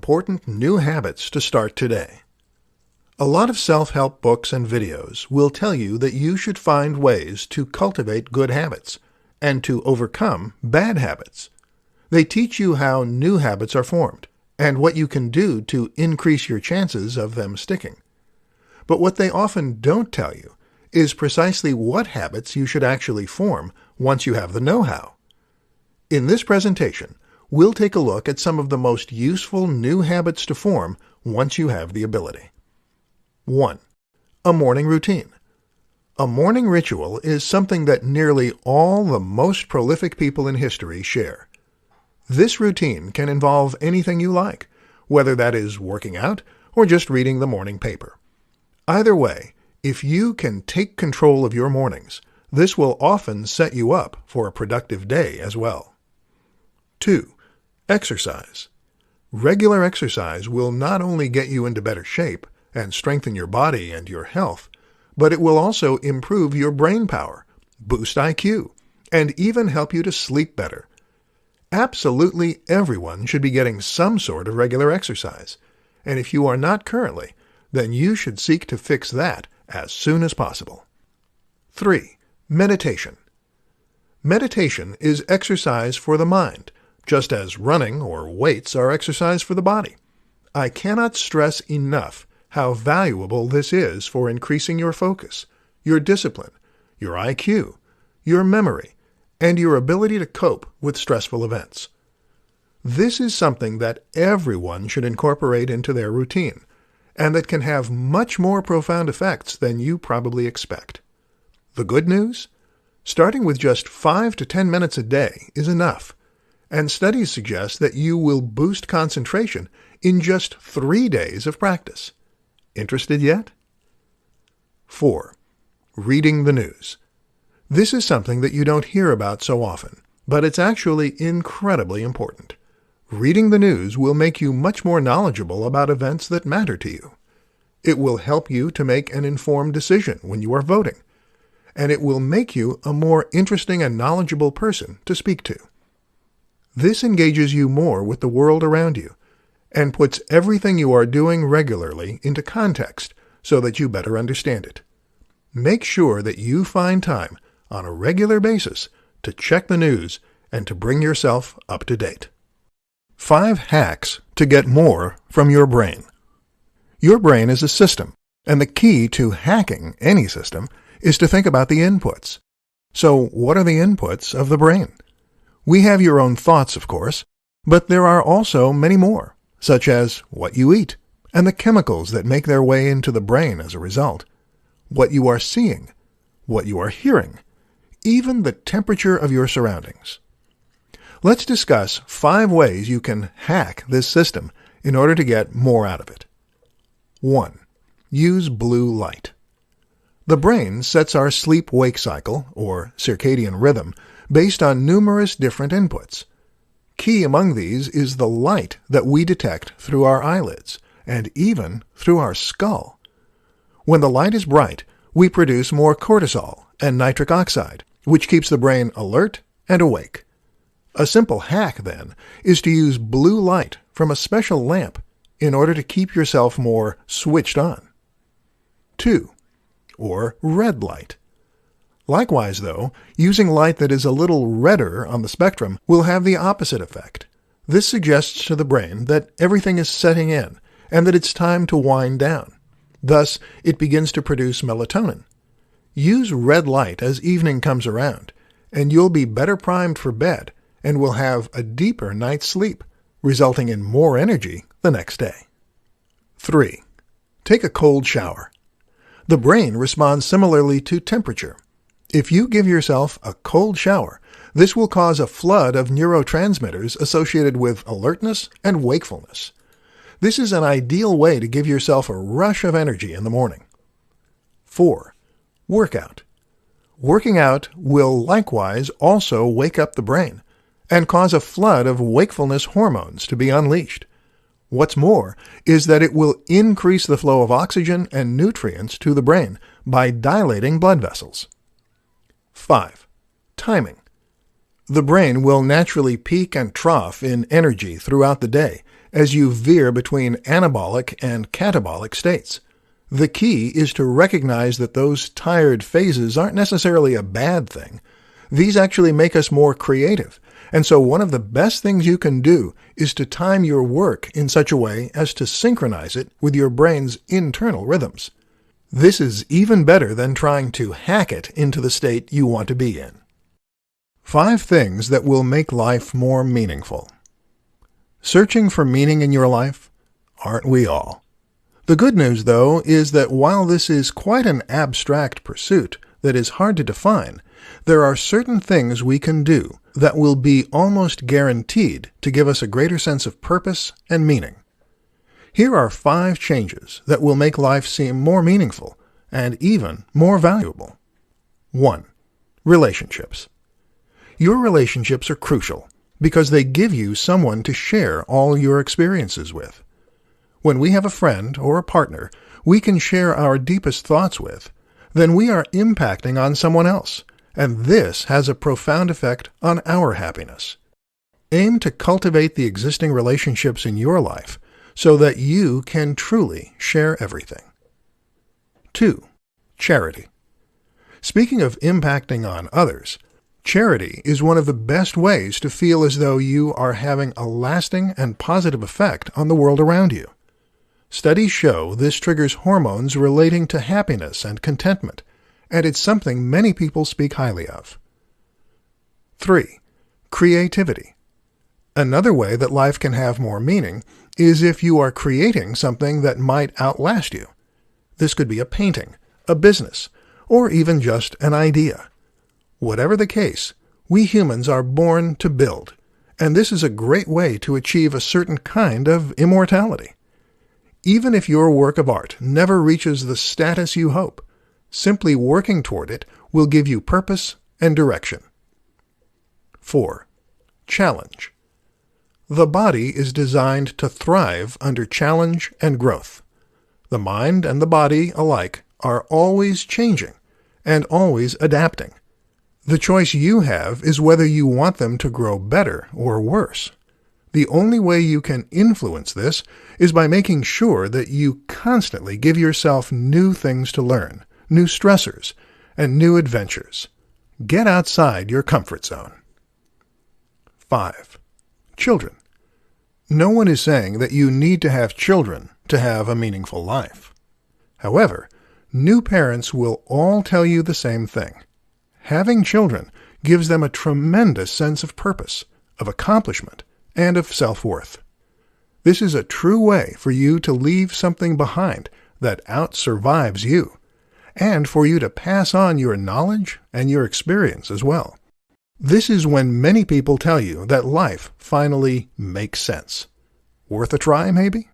important new habits to start today. A lot of self-help books and videos will tell you that you should find ways to cultivate good habits and to overcome bad habits. They teach you how new habits are formed and what you can do to increase your chances of them sticking. But what they often don't tell you is precisely what habits you should actually form once you have the know-how. In this presentation, we'll take a look at some of the most useful new habits to form once you have the ability. 1. A morning routine. A morning ritual is something that nearly all the most prolific people in history share. This routine can involve anything you like, whether that is working out or just reading the morning paper. Either way, if you can take control of your mornings, this will often set you up for a productive day as well. 2. Exercise. Regular exercise will not only get you into better shape and strengthen your body and your health, but it will also improve your brain power, boost IQ, and even help you to sleep better. Absolutely everyone should be getting some sort of regular exercise, and if you are not currently, then you should seek to fix that as soon as possible. 3. Meditation. Meditation is exercise for the mind, just as running or weights are exercise for the body. I cannot stress enough how valuable this is for increasing your focus, your discipline, your IQ, your memory, and your ability to cope with stressful events. This is something that everyone should incorporate into their routine, and that can have much more profound effects than you probably expect. The good news? Starting with just 5 to 10 minutes a day is enough, and studies suggest that you will boost concentration in just 3 days of practice. Interested yet? 4. Reading the news. This is something that you don't hear about so often, but it's actually incredibly important. Reading the news will make you much more knowledgeable about events that matter to you. It will help you to make an informed decision when you are voting, and it will make you a more interesting and knowledgeable person to speak to. This engages you more with the world around you and puts everything you are doing regularly into context so that you better understand it. Make sure that you find time on a regular basis to check the news and to bring yourself up to date. 5 hacks to get more from your brain. Your brain is a system, and the key to hacking any system is to think about the inputs. So what are the inputs of the brain? We have your own thoughts, of course, but there are also many more, such as what you eat and the chemicals that make their way into the brain as a result, what you are seeing, what you are hearing, even the temperature of your surroundings. Let's discuss 5 ways you can hack this system in order to get more out of it. 1. Use blue light. The brain sets our sleep-wake cycle, or circadian rhythm, based on numerous different inputs. Key among these is the light that we detect through our eyelids, and even through our skull. When the light is bright, we produce more cortisol and nitric oxide, which keeps the brain alert and awake. A simple hack, then, is to use blue light from a special lamp in order to keep yourself more switched on. 2. Or red light. Likewise, though, using light that is a little redder on the spectrum will have the opposite effect. This suggests to the brain that everything is setting in and that it's time to wind down. Thus, it begins to produce melatonin. Use red light as evening comes around, and you'll be better primed for bed and will have a deeper night's sleep, resulting in more energy the next day. 3. Take a cold shower. The brain responds similarly to temperature. If you give yourself a cold shower, this will cause a flood of neurotransmitters associated with alertness and wakefulness. This is an ideal way to give yourself a rush of energy in the morning. 4. Workout. Working out will likewise also wake up the brain and cause a flood of wakefulness hormones to be unleashed. What's more is that it will increase the flow of oxygen and nutrients to the brain by dilating blood vessels. 5. Timing. The brain will naturally peak and trough in energy throughout the day, as you veer between anabolic and catabolic states. The key is to recognize that those tired phases aren't necessarily a bad thing. These actually make us more creative, and so one of the best things you can do is to time your work in such a way as to synchronize it with your brain's internal rhythms. This is even better than trying to hack it into the state you want to be in. 5 things that will make life more meaningful. Searching for meaning in your life? Aren't we all? The good news, though, is that while this is quite an abstract pursuit that is hard to define, there are certain things we can do that will be almost guaranteed to give us a greater sense of purpose and meaning. Here are 5 changes that will make life seem more meaningful and even more valuable. 1. Relationships. Your relationships are crucial because they give you someone to share all your experiences with. When we have a friend or a partner we can share our deepest thoughts with, then we are impacting on someone else, and this has a profound effect on our happiness. Aim to cultivate the existing relationships in your life so that you can truly share everything. 2. Charity. Speaking of impacting on others, charity is one of the best ways to feel as though you are having a lasting and positive effect on the world around you. Studies show this triggers hormones relating to happiness and contentment, and it's something many people speak highly of. 3. Creativity. Another way that life can have more meaning is if you are creating something that might outlast you. This could be a painting, a business, or even just an idea. Whatever the case, we humans are born to build, and this is a great way to achieve a certain kind of immortality. Even if your work of art never reaches the status you hope, simply working toward it will give you purpose and direction. 4. Challenge. The body is designed to thrive under challenge and growth. The mind and the body alike are always changing and always adapting. The choice you have is whether you want them to grow better or worse. The only way you can influence this is by making sure that you constantly give yourself new things to learn, new stressors, and new adventures. Get outside your comfort zone. 5. Children. No one is saying that you need to have children to have a meaningful life. However, new parents will all tell you the same thing. Having children gives them a tremendous sense of purpose, of accomplishment, and of self-worth. This is a true way for you to leave something behind that outsurvives you, and for you to pass on your knowledge and your experience as well. This is when many people tell you that life finally makes sense. Worth a try, maybe?